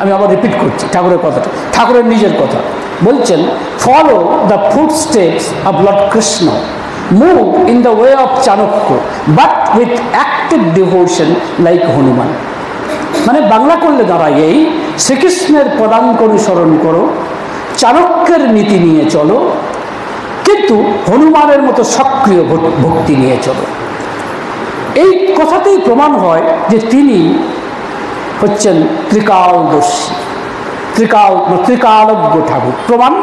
আমি আবার রিপিট করছি ঠাকুরের কথাটা, ঠাকুরের নিজের কথা বলছেন, follow the footsteps of Lord Krishna, move in the way of Chanakya, but with active devotion like Hanuman. মানে বাংলা করলে দাঁড়ায় এই, শ্রীকৃষ্ণের পদাঙ্ক অনুসরণ করো, চাণক্যের নীতি নিয়ে চলো, কিন্তু হনুমানের মতো সক্রিয় ভক্তি নিয়ে চলো। এই কথাতেই প্রমাণ হয় যে তিনি হচ্ছেন ত্রিকালদর্শী, ত্রিকালজ্ঞ ঠাকুর। প্রমাণ,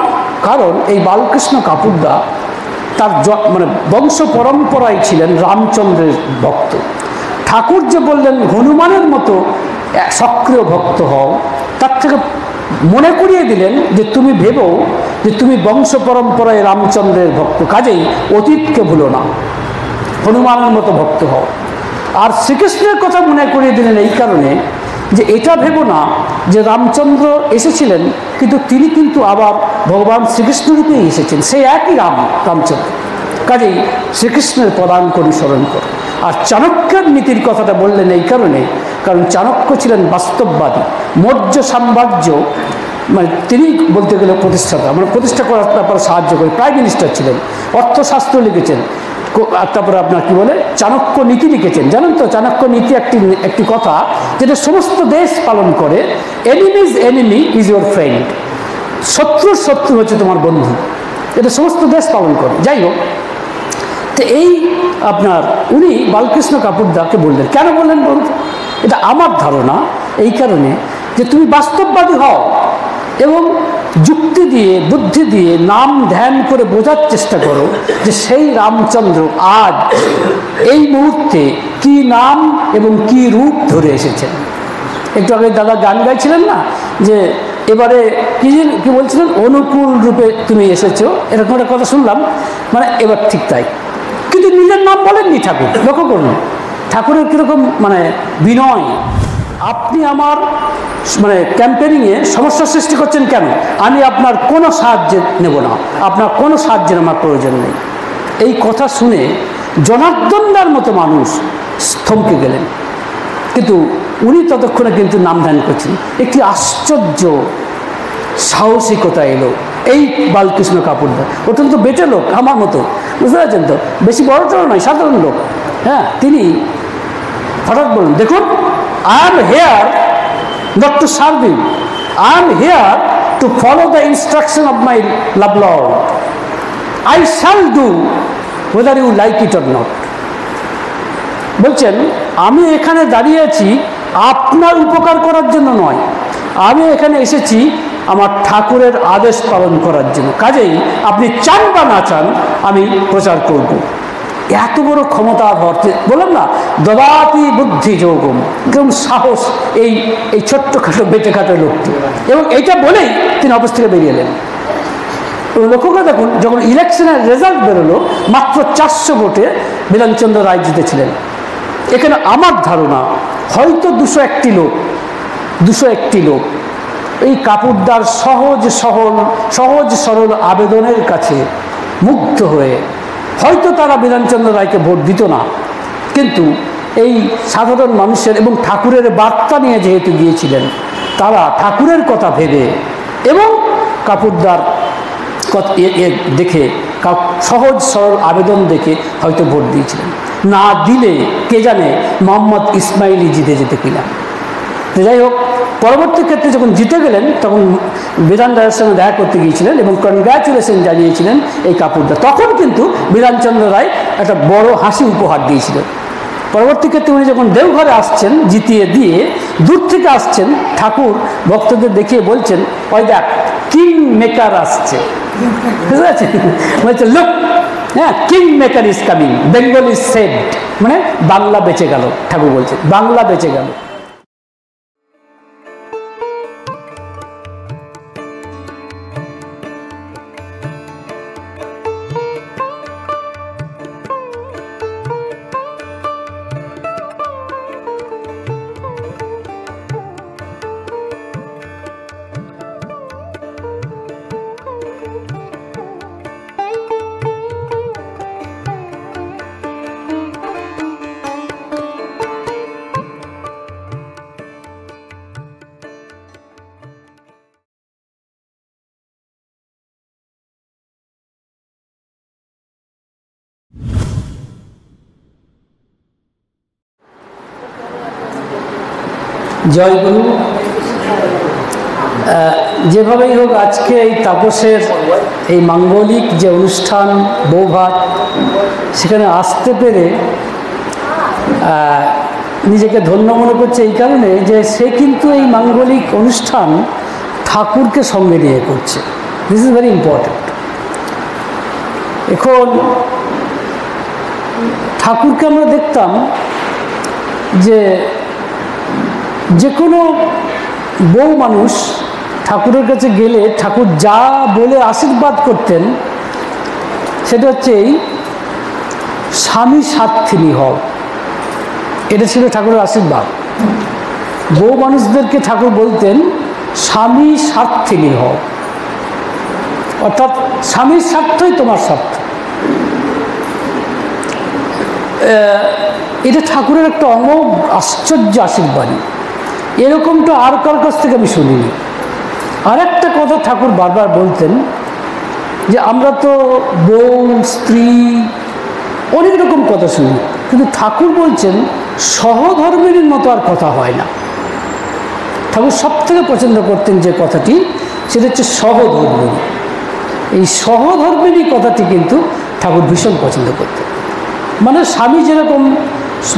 কারণ এই বালকৃষ্ণ কাপুরদা তার মানে বংশ পরম্পরায় ছিলেন রামচন্দ্রের ভক্ত। ঠাকুর যে বললেন হনুমানের মতো সক্রিয় ভক্ত হও, তার থেকে মনে করিয়ে দিলেন যে তুমি ভেবো যে তুমি বংশ পরম্পরায় রামচন্দ্রের ভক্ত, কাজেই অতীতকে ভুলো না, হনুমানের মতো ভক্ত হও। আর শ্রীকৃষ্ণের কথা মনে করিয়ে দিলেন এই কারণে যে এটা ভেবো না যে রামচন্দ্র এসেছিলেন কিন্তু তিনি কিন্তু আবার ভগবান শ্রীকৃষ্ণ রূপেই এসেছেন, সেই একই রামচন্দ্র, কাজেই শ্রীকৃষ্ণের পদাঙ্ক অনুসরণ করো। আর চাণক্যের নীতির কথাটা বললেন এই কারণে, কারণ চাণক্য ছিলেন বাস্তববাদী, মৌর্য সাম্রাজ্য মানে তিনি বলতে গেলে প্রতিষ্ঠাতা, মানে প্রতিষ্ঠা করার ব্যাপারে সাহায্য করে, প্রাইম মিনিস্টার ছিলেন, অর্থশাস্ত্র লিখেছেন, তারপরে আপনার কি বলে চাণক্য নীতি লিখেছেন। জানেন তো চাণক্য নীতি একটি কথা যেটা সমস্ত দেশ পালন করে, enemies enemy is your friend, শত্রুর শত্রু হচ্ছে তোমার বন্ধু, এটা সমস্ত দেশ পালন করে। যাই হোক, তো এই আপনার উনি বালকৃষ্ণ কাপুরদাকে বললেন, কেন বললেন বলুন? এটা আমার ধারণা এই কারণে যে তুমি বাস্তববাদী হও এবং যুক্তি দিয়ে বুদ্ধি দিয়ে নাম ধ্যান করে বোঝার চেষ্টা করো যে সেই রামচন্দ্র আজ এই মুহূর্তে কি নাম এবং কি রূপ ধরে এসেছেন। একটু আগে দাদা গান গাইছিলেন না, যে এবারে কি বলছিলেন, অনুকূল রূপে তুমি এসেছো, এরকম একটা কথা শুনলাম, মানে এবার ঠিক তাই। কিন্তু নিজের নাম বলেননি ঠাকুর, লক্ষ্য করুন ঠাকুরের কীরকম মানে বিনয়। আপনি আমার মানে ক্যাম্পেনিংয়ে সমস্যা সৃষ্টি করছেন কেন? আমি আপনার কোনো সাহায্য নেব না, আপনার কোনো সাহায্যের আমার প্রয়োজন নেই। এই কথা শুনে জনার্দনদার মতো মানুষ থমকে গেলেন, কিন্তু উনি ততক্ষণে কিন্তু নাম ধ্যান করছেন। একটি আশ্চর্য সাহসিকতা এলো এই বালকৃষ্ণ কাপুরদা, অত্যন্ত বেটে লোক আমার মতো, বুঝতে পারছেন তো, বেশি বড় টড় নয়, সাধারণ লোক। হ্যাঁ, তিনি হঠাৎ বলুন, দেখুন I am here not to serve you, I am here to follow the instruction of my love Lord. I shall do whether you like it or not. বলছেন আমি এখানে দাঁড়িয়ে আছি আপনার উপকার করার জন্য নয়, আমি এখানে এসেছি আমার ঠাকুরের আদেশ পালন করার জন্য, কাজেই আপনি চান বা না চান আমি প্রচার করব। এত বড় ক্ষমতা বললাম না, দদাতি বুদ্ধি যোগম, একদম সাহস এই ছোট্টখাটো বেটেখাটো লোকটি। এবং এইটা বলেই তিনি অফিস থেকে বেরিয়ে এলেন। লক্ষ্য করে দেখুন, যখন ইলেকশনের রেজাল্ট বেরোলো মাত্র 400 ভোটে বিধানচন্দ্র রায় জিতেছিলেন। এখানে আমার ধারণা হয়তো 201টি লোক এই কাপুরদার সহজ সরল আবেদনের কাছে মুগ্ধ হয়ে হয়তো তারা বিধানচন্দ্র রায়কে ভোট দিত না, কিন্তু এই সাধারণ মানুষের এবং ঠাকুরের বার্তা নিয়ে যেহেতু গিয়েছিলেন, তারা ঠাকুরের কথা ভেবে এবং কাপুরদার দেখে সহজ সরল আবেদন দেখে হয়তো ভোট দিয়েছিলেন। না দিলে কে জানে মোহাম্মদ ইসমাইলি জিতে যেতে কিনা। যাই হোক, পরবর্তী ক্ষেত্রে যখন জিতে গেলেন তখন বিধান রায়ের সঙ্গে দেখা করতে গিয়েছিলেন এবং কনগ্রাচুলেশন জানিয়েছিলেন এই কাপুরদা। তখন কিন্তু বিধানচন্দ্র রায় একটা বড় হাসি উপহার দিয়েছিলেন। পরবর্তী ক্ষেত্রে উনি যখন দেওঘরে আসছেন জিতিয়ে দিয়ে, দূর থেকে আসছেন, ঠাকুর ভক্তদের দেখিয়ে বলছেন, ওই দেখ কিং মেকার আসছে, বুঝতে পারছেন? বলছে লুক, হ্যাঁ, king maker is coming, Bengal is saved, মানে বাংলা বেঁচে গেল। ঠাকুর বলছেন বাংলা বেঁচে গেল। জয় গুরু। যেভাবেই হোক আজকে এই তাপসের এই মাঙ্গলিক যে অনুষ্ঠান বৌভাত, সেখানে আসতে পেরে নিজেকে ধন্য মনে করছে এই কারণে যে সে কিন্তু এই মাঙ্গলিক অনুষ্ঠান ঠাকুরকে সঙ্গে নিয়ে করছে। This is very important. এখন ঠাকুরকে আমরা দেখতাম যে কোনো বউ মানুষ ঠাকুরের কাছে গেলে ঠাকুর যা বলে আশীর্বাদ করতেন সেটা হচ্ছে এই স্বামী সার্থিনী হও। এটা ছিল ঠাকুরের আশীর্বাদ। বউ মানুষদেরকে ঠাকুর বলতেন স্বামী সার্থিনী হও, অর্থাৎ স্বামীর স্বার্থই তোমার স্বার্থ। এটা ঠাকুরের একটা অমোঘ আশ্চর্য আশীর্বাদ। এরকমটা আর কার কাছ থেকে আমি শুনিনি। আর একটা কথা ঠাকুর বারবার বলতেন যে আমরা তো বউ স্ত্রী অনেক রকম কথা শুনি, কিন্তু ঠাকুর বলছেন সহধর্মিনীর মতো আর কথা হয় না। ঠাকুর সব থেকে পছন্দ করতেন যে কথাটি, সেটা হচ্ছে সহধর্মিনী। এই সহধর্মিনী কথাটি কিন্তু ঠাকুর ভীষণ পছন্দ করতেন। মানে স্বামী যেরকম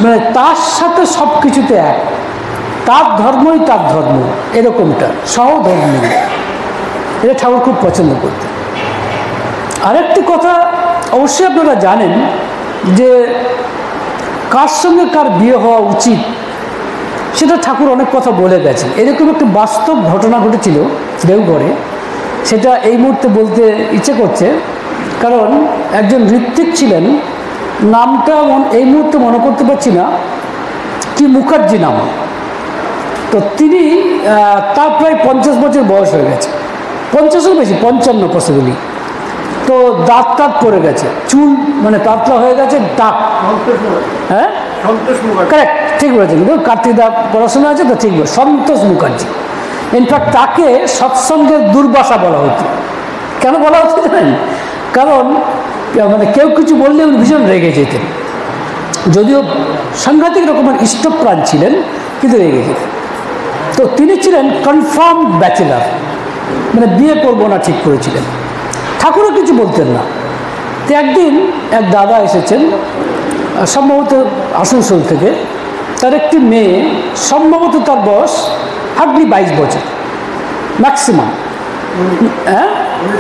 মানে তার সাথে সব কিছুতে এক, তার ধর্মই তার ধর্ম, এরকমটা সহধর্মিনী, এটা ঠাকুর খুব পছন্দ করতেন। আরেকটি কথা অবশ্যই আপনারা জানেন যে কার সঙ্গে কার বিয়ে হওয়া উচিত সেটা ঠাকুর অনেক কথা বলে গেছেন। এরকম একটা বাস্তব ঘটনা ঘটেছিল দেওঘরে, সেটা এই মুহূর্তে বলতে ইচ্ছে করছে, কারণ একজন ঋত্বিক ছিলেন, নামটা এই মুহূর্তে মনে করতে পারছি না, কি মুখার্জি নাম। তো তিনি তার প্রায় 50 বছর বয়স হয়ে গেছে, 50-এর বেশি, 55 পসিবলি। তো দাঁত টাত পড়ে গেছে, চুল মানে পাতলা হয়ে গেছে, দাঁত। হ্যাঁ কারেক্ট, ঠিক বলেছেন। কিন্তু কার্তিক দা পড়াশোনা আছে তো, ঠিক বলে, সন্তোষ মুখার্জি। ইনফ্যাক্ট তাকে সৎসঙ্গের দুর্বাসা বলা হতো। কেন বলা হতো জানেন? কারণ মানে কেউ কিছু বললে উনি ভীষণ রেগে যেতেন, যদিও সাংঘাতিক রকমের ইষ্টপ্রাণ ছিলেন, কিন্তু রেগে যেতেন। তো তিনি ছিলেন কনফার্ম ব্যাচেলার, মানে বিয়ে করবো না ঠিক করেছিলেন। ঠাকুরও কিছু বলতেন না। তো একদিন এক দাদা এসেছেন, সম্ভবত আসানসোল থেকে। তার একটি মেয়ে, সম্ভবত তার বয়স হার্ডলি 22 বছর ম্যাক্সিমাম,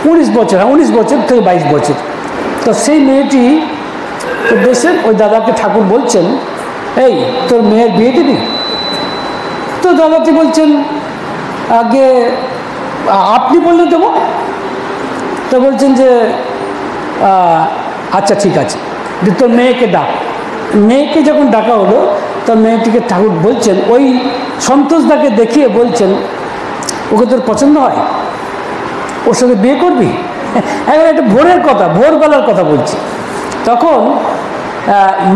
19 বছর, 19 বছর থেকে 22 বছর। তো সেই মেয়েটি তো দেশে ওই দাদাকে ঠাকুর বলছেন, এই তোর মেয়ের বিয়ে দিবি? তো দাদাটি বলছেন, আগে আপনি বললে দেবো। তো বলছেন যে আচ্ছা ঠিক আছে, তোর মেয়েকে ডাক। মেয়েকে যখন ডাকা হলো, তো মেয়েটিকে ঠাকুর বলছেন, ওই সন্তোষদাকে দেখিয়ে বলছেন, ওকে তোর পছন্দ হয়, ওর সাথে বিয়ে করবি? এখন একটা ভোরের কথা, ভোরবেলার কথা বলছি। তখন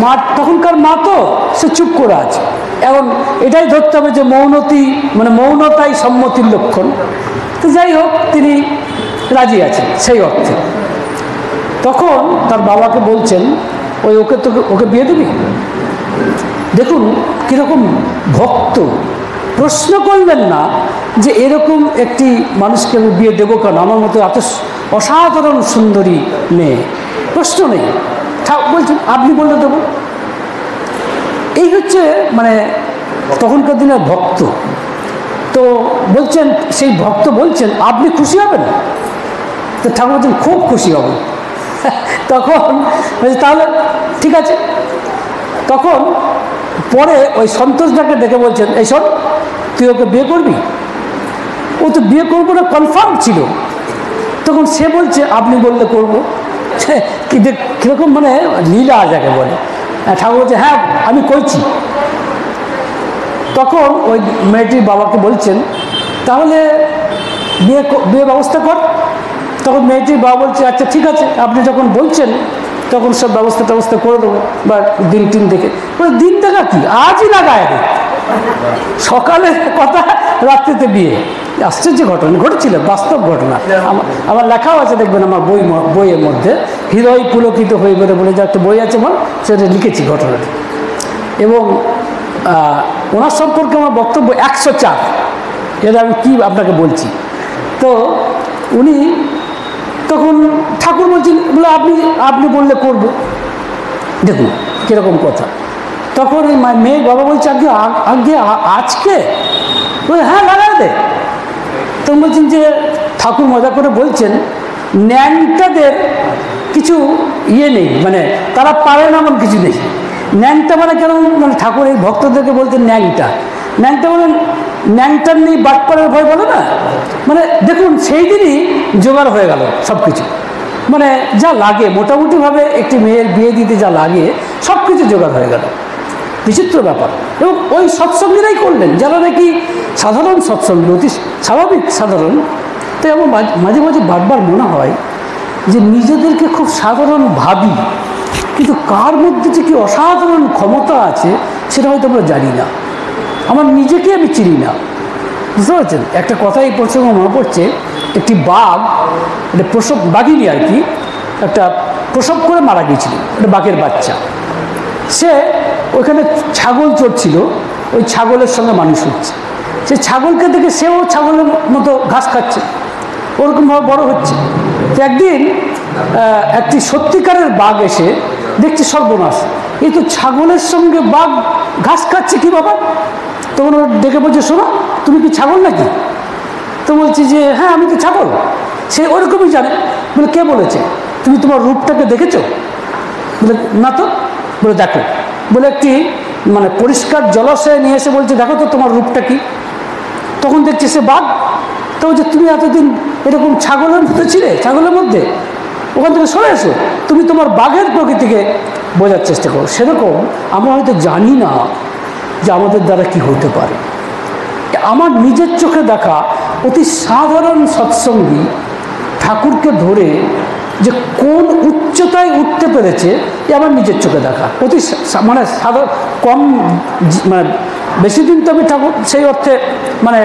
মা, তখনকার মা তো সে চুপ করে আছে। এখন এটাই ধরতে হবে যে মৌনতি, মানে মৌনতাই সম্মতির লক্ষণ। তো যাই হোক, তিনি রাজি আছেন সেই অর্থে। তখন তার বাবাকে বলছেন, ওকে বিয়ে দিবি? দেখুন কীরকম ভক্ত, প্রশ্ন করলেন না যে এরকম একটি মানুষকে আমি বিয়ে দেবো কেন, আমার মতো এত অসাধারণ সুন্দরী মেয়ে, প্রশ্ন নেই। বলছেন আপনি বললে দেবো। এই হচ্ছে মানে তখনকার দিনের ভক্ত। তো বলছেন, সেই ভক্ত বলছেন, আপনি খুশি হবেন? তো ঠাকুর বলছেন, খুব খুশি হব। তখন তাহলে ঠিক আছে। তখন পরে ওই সন্তোষদাকে দেখে বলছেন, এই শোন, তুই ওকে বিয়ে করবি? ও তো বিয়ে করবো না কনফার্ম ছিল। তখন সে বলছে, আপনি বললে করবো। কীরকম মানে লীলা যাকে বলে। ঠাকুর বলছে, হ্যাঁ আমি করছি। তখন ওই মেয়েটির বাবাকে বলছেন, তাহলে বিয়ে ব্যবস্থা কর। তখন মেয়েটির বাবা বলছে, আচ্ছা ঠিক আছে, আপনি যখন বলছেন তখন সব ব্যবস্থা করে দেবো, বা দিন দেখে। দিন দেখা কি, আজই লাগায় রে, সকালে কথা, রাত্রিতে বিয়ে। আশ্চর্য ঘটনা ঘটেছিল, বাস্তব ঘটনা। আমার লেখাও আছে, দেখবেন আমার বইয়ের মধ্যে, হৃদয় পুলকিত হয়ে বলে যে একটা বই আছে আমার, সেটা লিখেছি ঘটনাটি। এবং ওনার সম্পর্কে আমার বক্তব্য 104, এটা আমি কি আপনাকে বলছি। তো উনি তখন ঠাকুর বলছেন, বলে আপনি বললে করব। দেখুন কীরকম কথা। তখন এই মেয়ের বাবা বলছে, আগে আজকে? বলে হ্যাঁ লাগাই দে। তখন বলছেন যে ঠাকুর মজা করে বলছেন, ন্যাংটাদের কিছু ইয়ে নেই, মানে তারা পারে না এমন কিছু নেই। ন্যাংটা মানে কেন, মানে ঠাকুর এই ভক্তদেরকে বলতেন ন্যাংটা। ন্যাংটা মানে ন্যাংটার নেই বাটপাড়ের ভয় বলে না, মানে দেখুন সেই দিনই জোগাড় হয়ে গেল সব কিছু, মানে যা লাগে মোটামুটিভাবে একটি মেয়ের বিয়ে দিতে যা লাগে সব কিছু জোগাড় হয়ে গেল। বিচিত্র ব্যাপার। এবং ওই সৎসঙ্গীরাই করলেন যারা নাকি সাধারণ সৎসঙ্গী, অতি স্বাভাবিক সাধারণ। তাই আমার মাঝে মাঝে বারবার মনে হয় যে নিজেদেরকে খুব সাধারণ ভাবি, কিন্তু কার মধ্যে যে কি অসাধারণ ক্ষমতা আছে সেটা হয়তো আমরা জানি না। আমার নিজেকে আমি চিনি না, বুঝতে পারছেন? একটা কথা এই প্রসঙ্গে মনে পড়ছে, একটি বাঘ, এটা প্রসব বাঘিনী আর কি, একটা প্রসব করে মারা গিয়েছিল, একটা বাঘের বাচ্চা। সে ওইখানে ছাগল চড়ছিল, ওই ছাগলের সঙ্গে মানুষ হচ্ছে। সে ছাগলকে দেখে সেও ছাগলের মতো ঘাস খাচ্ছে, ওরকমভাবে বড় হচ্ছে। তো একদিন একটি সত্যিকারের বাঘ এসে দেখছে সর্বনাশ, এই তো ছাগলের সঙ্গে বাঘ ঘাস খাচ্ছে, কি বাবা? তখন ওর ডেকে বলছে, শোনো তুমি কি ছাগল নাকি? তো বলছে যে হ্যাঁ আমি তো ছাগল। সে ওরকমই জানে। বলে কে বলেছে? তুমি তোমার রূপটাকে দেখেছো? বলে না তো। বলে দেখো। বলে একটি মানে পরিষ্কার জলাশয়ে নিয়ে এসে বলছে, দেখো তো তোমার রূপটা কি। তখন দেখছে সে বাঘ। তো বলছে তুমি এতদিন এরকম ছাগলের মধ্যে ছিলে, ছাগলের মধ্যে, ওখান থেকে সরে এসো, তুমি তোমার বাঘের প্রকৃতিকে বোঝার চেষ্টা করো। সেরকম আমরা হয়তো জানি না যে আমাদের দ্বারা কি হতে পারে। আমার নিজের চোখে দেখা অতি সাধারণ সৎসঙ্গী ঠাকুরকে ধরে যে কোন উচ্চতায় উঠতে পেরেছে, এ আমার নিজের চোখে দেখা। অতি মানে সাধারণ কম, মানে বেশি দিন তো আমি ঠাকুর সেই অর্থে মানে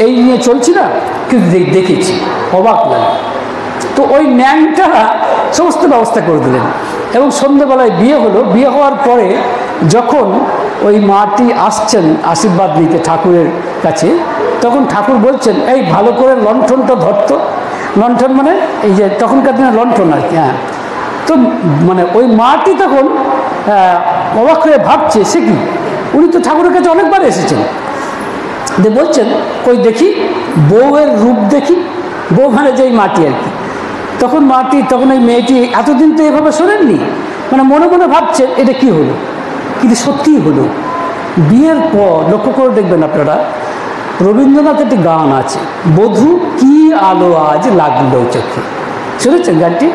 এই নিয়ে চলছি না, কিন্তু দেখেছি, অবাক লাগে। তো ওই ন্যাংটারা সমস্ত ব্যবস্থা করে দিলেন এবং সন্ধ্যেবেলায় বিয়ে হলো। বিয়ে হওয়ার পরে যখন ওই মাটি আসছেন আশীর্বাদ নিতে ঠাকুরের কাছে, তখন ঠাকুর বলছেন, এই ভালো করে লণ্ঠনটা ধরতো। লণ্ঠন মানে এই যে তখনকার দিনে লণ্ঠন আর কি। হ্যাঁ, তো মানে ওই মাটি তখন অবাক হয়ে ভাবছে, সে কি, উনি তো ঠাকুরের কাছে অনেকবার এসেছেন। যে বলছেন, কই দেখি বউয়ের রূপ দেখি। বউ মানে যেই মাটি আর কি। তখন এই মেয়েটি এতদিন তো এভাবে শোনেননি, মানে মনে মনে ভাবছেন এটা কি হলো, কিন্তু সত্যিই হলো। বিয়ের পর লক্ষ্য করে দেখবেন আপনারা, রবীন্দ্রনাথ একটি গান আছে, বধূ কি আলো আজ লাগলো চোখে। শুনেছেন গানটি?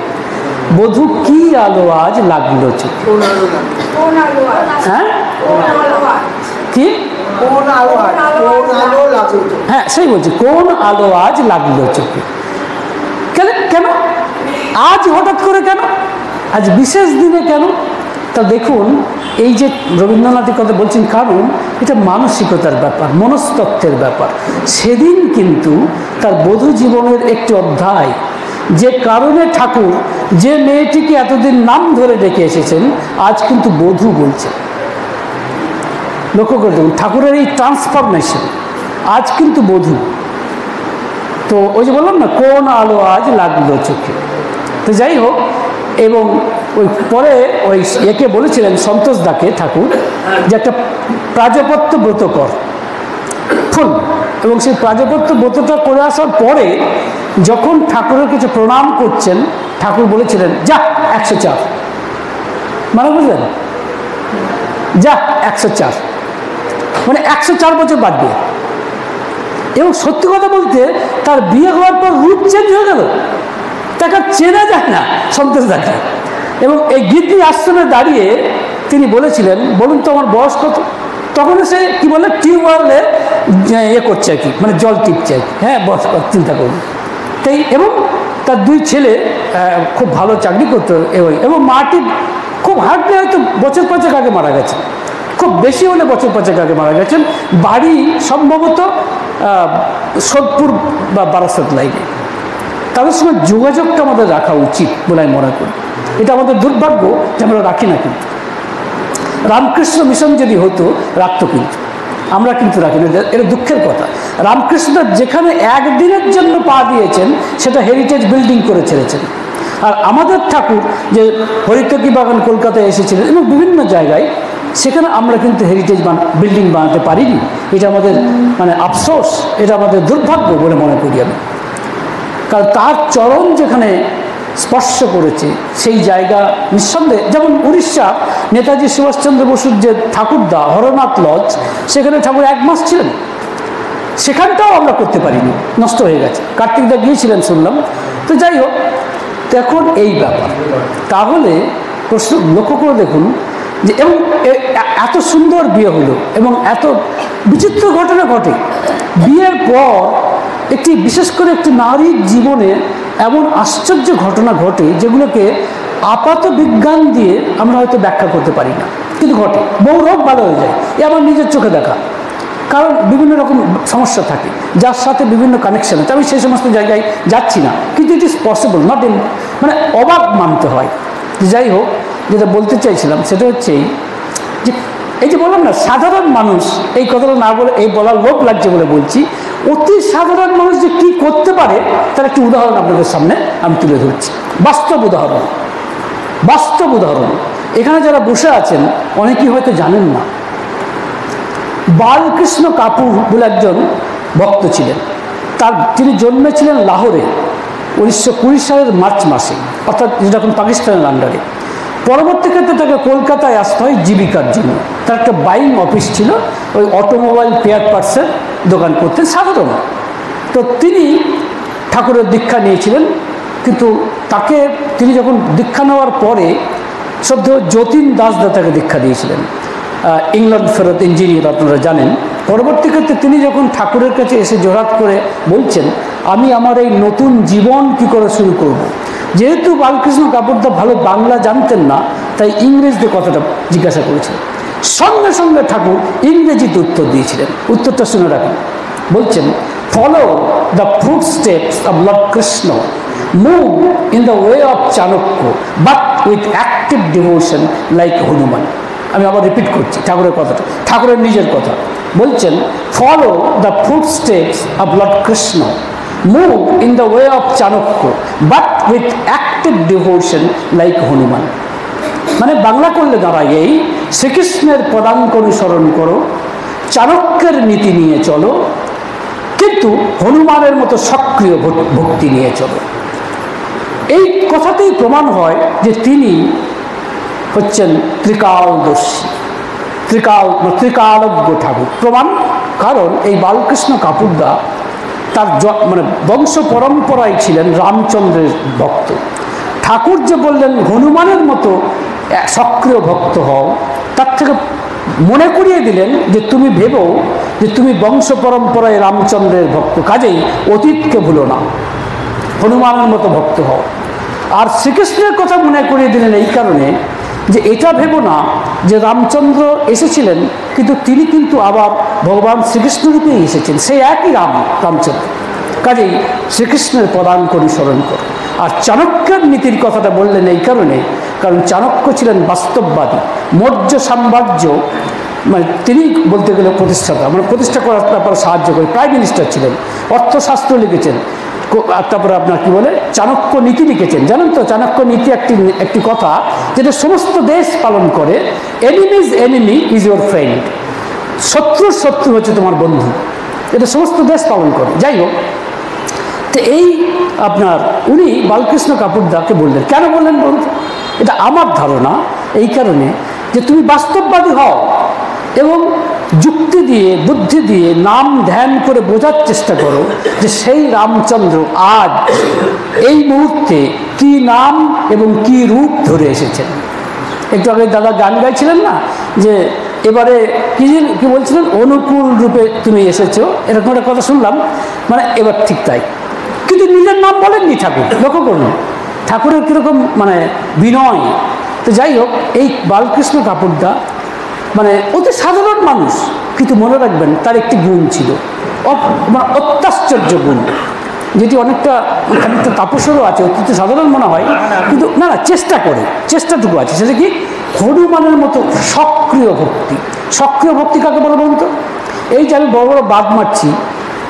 বধূ কি আলো আজ লাগলো চোখে। হ্যাঁ কি, হ্যাঁ সেই বলছি, কোন আলো আজ লাগলো চোখে। কেন আজ হঠাৎ করে, কেন আজ বিশেষ দিনে, কেন? তা দেখুন, এই যে রবীন্দ্রনাথের কথা বলছেন, কারণ এটা মানসিকতার ব্যাপার, মনস্তত্ত্বের ব্যাপার। সেদিন কিন্তু তার বধূ জীবনের একটি অধ্যায়, যে কারণে ঠাকুর যে মেয়েটিকে এতদিন নাম ধরে ডেকে এসেছেন, আজ কিন্তু বধূ বলছেন। লক্ষ্য করে দেখুন ঠাকুরের এই ট্রান্সফরমেশন, আজ কিন্তু বধূ। তো ওই যে বললাম না, কোন আলো আজ লাগলো চোখে। তো যাই হোক, এবং ওই পরে ওই একে বলেছিলেন সন্তোষ দাকে ঠাকুর, যে একটা প্রাজপত্য ব্রত কর ফুল। এবং সেই প্রাজপত্য ব্রতটা করে আসার পরে যখন ঠাকুরের কাছে প্রণাম করছেন, ঠাকুর বলেছিলেন, যা 104, মানে বুঝলেন, যা 104, মানে 104 বছর বাঁচবে। এবং সত্যি কথা বলতে তার বিয়ে হওয়ার পর রূপ চেঞ্জ হয়ে গেল, তাকে চেনা যায় না সন্তোষ দাকে। এবং এই গিদ্দি আশ্রমে দাঁড়িয়ে তিনি বলেছিলেন, বলুন তো আমার বয়স কত? তখন সে কি বলে, টিউবওয়েলে ইয়ে করছে আর কি, মানে জল টিপছে আর কি। হ্যাঁ বয়স চিন্তা করুন। তাই এবং তার 2 ছেলে খুব ভালো চাকরি করতো, এবং মাটি খুব হার্ডলি হয়তো বছর 5 আগে মারা গেছে, খুব বেশি হলে বছর 5 আগে মারা গেছেন। বাড়ি সম্ভবত সোদপুর বা বারাসাত লাইনে। তাদের সঙ্গে যোগাযোগটা আমাদের রাখা উচিত বলে আমি মনে করি। এটা আমাদের দুর্ভাগ্য যে আমরা রাখি না। কিন্তু রামকৃষ্ণ মিশন যদি হতো রাখতো, কিন্তু আমরা কিন্তু রাখি না। এটা দুঃখের কথা। রামকৃষ্ণ যেখানে একদিনের জন্য পা দিয়েছেন সেটা হেরিটেজ বিল্ডিং করে ছেড়েছেন। আর আমাদের ঠাকুর যে হরিতকি বাগান কলকাতায় এসেছিলেন এবং বিভিন্ন জায়গায়, সেখানে আমরা কিন্তু হেরিটেজ বিল্ডিং বানাতে পারিনি। এটা আমাদের মানে আফসোস, এটা আমাদের দুর্ভাগ্য বলে মনে করি আমি। কারণ তার চরণ যেখানে স্পর্শ করেছে সেই জায়গা নিঃসন্দেহে, যেমন উড়িষ্যা নেতাজি সুভাষচন্দ্র বসুর যে ঠাকুরদা হরনাথ লজ, সেখানে ঠাকুর 1 মাস ছিলেন, সেখানটাও আমরা করতে পারিনি, নষ্ট হয়ে গেছে। কার্তিকদা গিয়েছিলেন শুনলাম। তো যাই হোক, এখন এই ব্যাপার। তাহলে প্রশ্ন লক্ষ্য করে দেখুন যে এবং এত সুন্দর বিয়ে হলো এবং এত বিচিত্র ঘটনা ঘটে। বিয়ের পর একটি বিশেষ করে একটি নারীর জীবনে এমন আশ্চর্য ঘটনা ঘটে যেগুলোকে আপাত বিজ্ঞান দিয়ে আমরা হয়তো ব্যাখ্যা করতে পারি না, কিন্তু ঘটে। বহু রোগ ভালো হয়ে যায়, এ আমার নিজের চোখে দেখা। কারণ বিভিন্ন রকম সমস্যা থাকে যার সাথে বিভিন্ন কানেকশন আছে। আমি সেই সমস্ত জায়গায় যাচ্ছি না, কিন্তু it is possible, not in, মানে অবাক মানতে হয়। যাই হোক, যেটা বলতে চাইছিলাম সেটা হচ্ছে যে এই যে বললাম না সাধারণ মানুষ, এই কথাটা না বলে এই বলার লোভ লাগছে বলে বলছি, অতি সাধারণ মানুষ যে কী করতে পারে তার একটি উদাহরণ আপনাদের সামনে আমি তুলে ধরছি। বাস্তব উদাহরণ, বাস্তব উদাহরণ। এখানে যারা বসে আছেন অনেকেই হয়তো জানেন না, বালকৃষ্ণ কাপুর বলে একজন ভক্ত ছিলেন। তিনি জন্মেছিলেন লাহোরে 1920 সালের মার্চ মাসে, অর্থাৎ যেটা এখন পাকিস্তানের আন্ডারে। পরবর্তী ক্ষেত্রে তাকে কলকাতায় আসতে হয় জীবিকার জন্য। তার একটা বাইং অফিস ছিল, ওই অটোমোবাইল পেয়ার পার্টসের দোকান করতেন সাধারণ। তো তিনি ঠাকুরের দীক্ষা নিয়েছিলেন, কিন্তু তিনি যখন দীক্ষা নেওয়ার পরে শ্রদ্ধেয় যতীন দাসদা তাকে দীক্ষা দিয়েছিলেন, ইংল্যান্ড ফেরত ইঞ্জিনিয়ার, আপনারা জানেন। পরবর্তী ক্ষেত্রে তিনি যখন ঠাকুরের কাছে এসে জোড়হাত করে বলছেন আমি আমার এই নতুন জীবন কি করে শুরু করব। যেহেতু বালকৃষ্ণ কাপুরদা ভালো বাংলা জানতেন না, তাই ইংরেজিতে কথাটা জিজ্ঞাসা করেছিলেন। সঙ্গে সঙ্গে ঠাকুর ইংরেজিতে উত্তর দিয়েছিলেন। উত্তরটা শুনে রাখুন। বলছেন, follow the foot steps of Lord Krishna, move in the way of Chanakya, but with active devotion like Hanuman. আমি আবার রিপিট করছি ঠাকুরের কথাটা, ঠাকুরের নিজের কথা। বলছেন, follow the foot steps of Lord Krishna, move in the way of Chanakya, but with active devotion like Hanuman. মানে বাংলা করলে দাঁড়ায় এই, শ্রীকৃষ্ণের পদাঙ্ক অনুসরণ করো, চাণক্যের নীতি নিয়ে চলো, কিন্তু হনুমানের মতো সক্রিয় ভক্তি নিয়ে চলো। এই কথাতেই প্রমাণ হয় যে তিনি হচ্ছেন ত্রিকালদর্শী, ত্রিকালজ্ঞ ঠাকুর। প্রমাণ, কারণ এই বালকৃষ্ণ কাপুরদা তার মানে বংশ পরম্পরায় ছিলেন রামচন্দ্রের ভক্ত। ঠাকুর যে বললেন হনুমানের মতো সক্রিয় ভক্ত হও, তার থেকে মনে করিয়ে দিলেন যে তুমি ভেবো যে তুমি বংশ পরম্পরায় রামচন্দ্রের ভক্ত, কাজেই অতীতকে ভুলো না, হনুমানের মতো ভক্ত হও। আর শ্রীকৃষ্ণের কথা মনে করিয়ে দিলেন এই কারণে যে এটা ভেবো না যে রামচন্দ্র এসেছিলেন, কিন্তু তিনি কিন্তু আবার ভগবান শ্রীকৃষ্ণ রূপেই এসেছেন, সেই একই রামচন্দ্র। কাজেই শ্রীকৃষ্ণের পদাঙ্ক অনুসরণ করো। আর চাণক্যের নীতির কথাটা বললেন এই কারণে, কারণ চাণক্য ছিলেন বাস্তববাদী, মৌর্য সাম্রাজ্য মানে তিনি বলতে গেলে প্রতিষ্ঠাতা, মানে প্রতিষ্ঠা করার ব্যাপারে সাহায্য করে, প্রাইম মিনিস্টার ছিলেন, অর্থশাস্ত্র লিখেছেন। তারপরে আপনার কি বলে চাণক্য নীতি লিখেছেন, জানেন তো? চাণক্য নীতি একটি কথা যেটা সমস্ত দেশ পালন করে, enemies enemy is your friend, শত্রুর শত্রু হচ্ছে তোমার বন্ধু, এটা সমস্ত দেশ পালন করে। যাই হোক, তো এই আপনার উনি বালকৃষ্ণ কাপুরদাকে বললেন, কেন বললেন বলুন? এটা আমার ধারণা এই কারণে যে তুমি বাস্তববাদী হও এবং যুক্তি দিয়ে বুদ্ধি দিয়ে নাম ধ্যান করে বোঝার চেষ্টা করো যে সেই রামচন্দ্র আজ এই মুহূর্তে কি নাম এবং কি রূপ ধরে এসেছেন। একটু আগে দাদা গান গাইছিলেন না, যে এবারে কি বলছিলেন, অনুকূল রূপে তুমি এসেছো, এরকম একটা কথা শুনলাম। মানে এবার ঠিক তাই, কিন্তু নিজের নাম বলেননি ঠাকুর। লক্ষ্য করুন ঠাকুরের কীরকম মানে বিনয়। তো যাই হোক, এই বালকৃষ্ণ কাপুরদা মানে অতি সাধারণ মানুষ, কিন্তু মনে রাখবেন তার একটি গুণ ছিল, মানে অত্যাশ্চর্য গুণ, যেটি অনেকটা তাপসেরও আছে, অত্যন্ত সাধারণ মনে হয়, কিন্তু না চেষ্টা করে, চেষ্টাটুকু আছে। সেটা কি, হনুমানের মতো সক্রিয় ভক্তি। সক্রিয় ভক্তি কাকে বলে বলুন তো? এই যে আমি বড় বড় বাদ মারছি,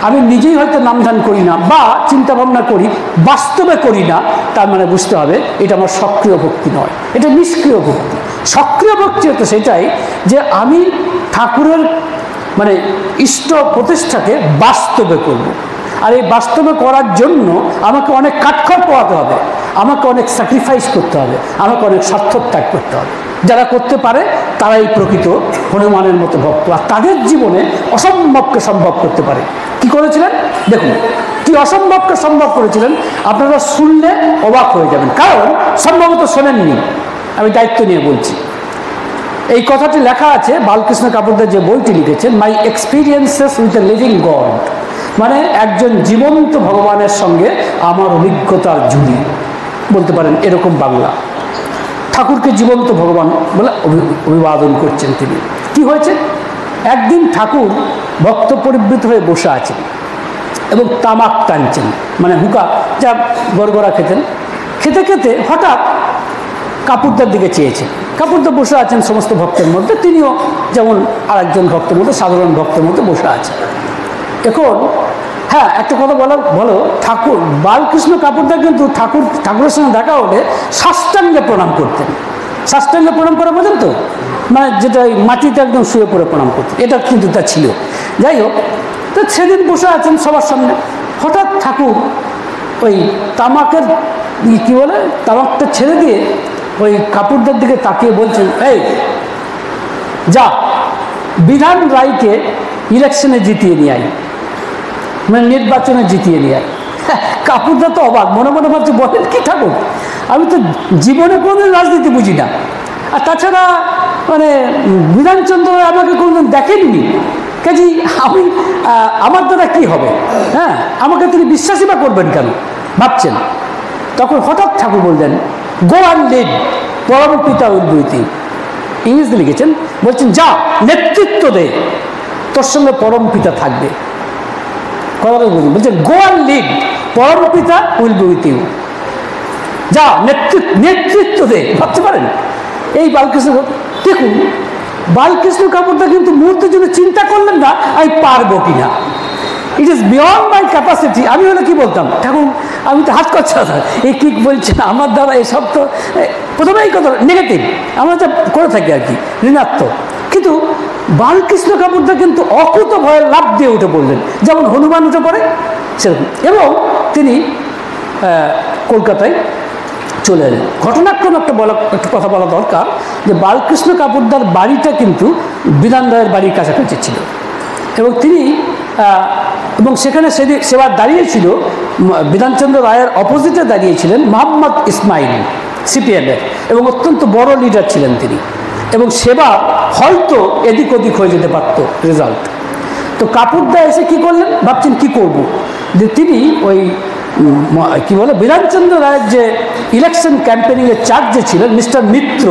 আমি নিজেই হয়তো নামধান করি না বা চিন্তা ভাবনা করি, বাস্তবে করি না, তার মানে বুঝতে হবে এটা আমার সক্রিয় ভক্তি নয়, এটা নিষ্ক্রিয় ভক্তি। সক্রিয় ভক্তি হতো সেটাই যে আমি ঠাকুরের মানে ইষ্ট প্রতিষ্ঠাকে বাস্তবে করব। আর এই বাস্তবে করার জন্য আমাকে অনেক কাঠখড় পোহাতে হবে, আমাকে অনেক স্যাক্রিফাইস করতে হবে, আমাকে অনেক স্বার্থ ত্যাগ করতে হবে। যারা করতে পারে তারাই প্রকৃত হনুমানের মতো ভক্ত, আর তাদের জীবনে অসম্ভবকে সম্ভব করতে পারে। কি করেছিলেন দেখুন, কি অসম্ভবকে সম্ভব করেছিলেন, আপনারা শুনলে অবাক হয়ে যাবেন, কারণ সম্ভবত শোনেননি। আমি দায়িত্ব নিয়ে বলছি। এই কথাটি লেখা আছে বালকৃষ্ণ কাপুরদার যে বইটি লিখেছেন, my experiences with a living God, মানে একজন জীবন্ত ভগবানের সঙ্গে আমার অভিজ্ঞতার ঝুড়ি বলতে পারেন, এরকম বাংলা। ঠাকুরকে জীবন্ত ভগবান বলে অভিবাদন করছেন তিনি। কি হয়েছে, একদিন ঠাকুর ভক্ত পরিবৃত হয়ে বসে আছেন এবং তামাক টানছেন, মানে হুকা, যা গড়গড়া খেতেন। খেতে খেতে হঠাৎ কাপুরদার দিকে চেয়েছেন। কাপুরদা বসে আছেন সমস্ত ভক্তের মধ্যে, তিনিও যেমন আরেকজন ভক্তের মধ্যে, সাধারণ ভক্তের মধ্যে বসে আছেন। এখন হ্যাঁ, একটা কথা বলো, ঠাকুর বালকৃষ্ণ কাপুরদা কিন্তু ঠাকুরের সঙ্গে দেখা হলে সাষ্টাঙ্গে প্রণাম করতেন। সাষ্টাঙ্গে প্রণাম করা বোঝেন তো, মানে যেটা মাটিতে একদম শুয়ে পড়ে প্রণাম করতেন, এটা কিন্তু তা ছিল। যাই হোক, তো সেদিন বসে আছেন সবার সামনে, হঠাৎ ঠাকুর ওই তামাকের কি বলে, তামাকটা ছেড়ে দিয়ে ওই কাপুরদার দিকে তাকিয়ে বলছেন, এই যা বিধান রায়কে ইলেকশনে জিতিয়ে নিয়ে আই, মানে নির্বাচনে জিতিয়ে নিয়ে আই। কাপুরদা তো অবাক, মনে মনে ভাবছে বলেন কি ঠাকুর, আমি তো জীবনে কোনো রাজনীতি বুঝি না, আর তাছাড়া মানে বিধানচন্দ্র আমাকে কোনোদিন দেখেননি, কাজে আমি আমার দ্বারা কি হবে, হ্যাঁ আমাকে তিনি বিশ্বাসই বা করবেন কেন ভাবছেন। তখন হঠাৎ ঠাকুর বললেন, গো অ্যান্ড লিড, পরম পিতা উদ্বৃতি, ইংরেজিতে লিখেছেন, বলছেন যা নেতৃত্ব দে, তোর সঙ্গে পরম পিতা থাকবে। কথাটা বুঝুন, বলছেন গো অ্যান্ড লিড, পরম পিতা উইল বি উইথ ইউ, যা নেতৃত্ব দে। ভাবতে পারেন এই বালকৃষ্ণ, দেখুন বালকৃষ্ণ কাপুরদা কিন্তু মুহূর্তের জন্য চিন্তা করলেন না আমি পারবো কিনা, it is beyond my capacity. আমি হলে কি বলতাম, ঠাকুর আমি তো হাত করছি না, এই কি বলছেন আমার দ্বারা, এসব তো প্রথমে এই কথা নেগেটিভ আমরা যা করে থাকি আর কি, ঋণাত্মক। কিন্তু বালকৃষ্ণ কাপুরদা কিন্তু অকুত ভয়ে লাভ দিয়ে উঠে পড়লেন, যেমন হনুমান উঠে পড়ে সেরকম, এবং তিনি কলকাতায় চলে এলেন। ঘটনাক্রমে একটা কথা বলা দরকার, যে বালকৃষ্ণ কাপুরদার বাড়িটা কিন্তু বিধান রায়ের বাড়ির কাছাকাছি ছিল, এবং তিনি এবং সেখানে সেবার দাঁড়িয়েছিল বিধানচন্দ্র রায়ের অপোজিটে দাঁড়িয়েছিলেন মোহাম্মদ ইসমাইল, সিপিএমের, এবং অত্যন্ত বড় লিডার ছিলেন তিনি, এবং সেবা হয়তো এদিক ওদিক হয়ে যেতে পারত রেজাল্ট। তো কাপুরদা এসে কি করলেন, ভাবছেন কি করব, যে তিনি ওই কি বলে বিধানচন্দ্র রায়ের যে ইলেকশন ক্যাম্পেনিংয়ের চার্জে ছিলেন মিস্টার মিত্র,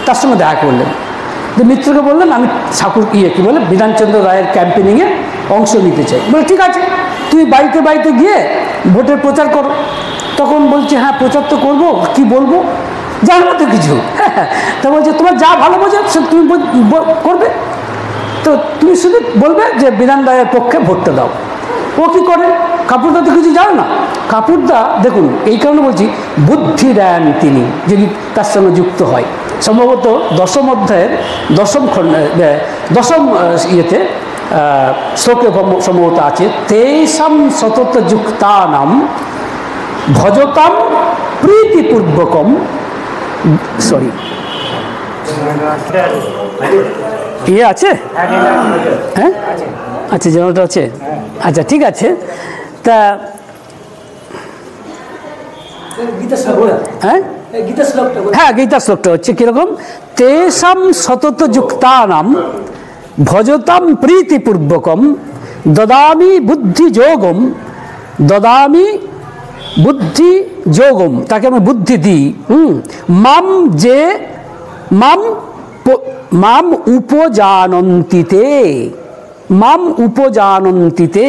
তার সঙ্গে দেখা করলেন। যে মিত্রকে বললেন আমি ঠাকুর কি বলে বিধানচন্দ্র রায়ের ক্যাম্পেনিংয়ে অংশ নিতে চাই। বলে ঠিক আছে, তুমি বাড়িতে বাড়িতে গিয়ে ভোটের প্রচার করো। তখন বলছে হ্যাঁ প্রচার তো করবো, কি বলবো, জানো তো কিছু। তা বলছে তোমার যা ভালো বোঝো সে তুমি করবে, তো তুমি শুধু বলবে যে বিধান রায়ের পক্ষে ভোটটা দাও। ও কি করে, কাপুরদা তো কিছু জানো না। কাপুরদা দেখুন, এই কারণে বলছি বুদ্ধি দেন তিনি যদি তার সঙ্গে যুক্ত হয়। সম্ভবত দশম অধ্যায়ের দশম ইয়েতে শ্লোকে সম্ভবত আছে, তেষাম সতত যুক্তানাম ভজতাম প্রীতিপূর্বকম, সরি ইয়ে আছে, হ্যাঁ আচ্ছা যেমনটা আছে, আচ্ছা ঠিক আছে। তা হ্যাঁ গীতা শ্লোকটা হচ্ছে কিরকম, তেষাম সতত যুক্তানাম ভজতাম প্রীতিপূর্বকম দদামি বুদ্ধি যোগম, দদামি বুদ্ধি যোগম, তাকে আমি বুদ্ধি দিই, মাম যে মাম উপজানন্তিতে, মাম উপজানন্তিতে,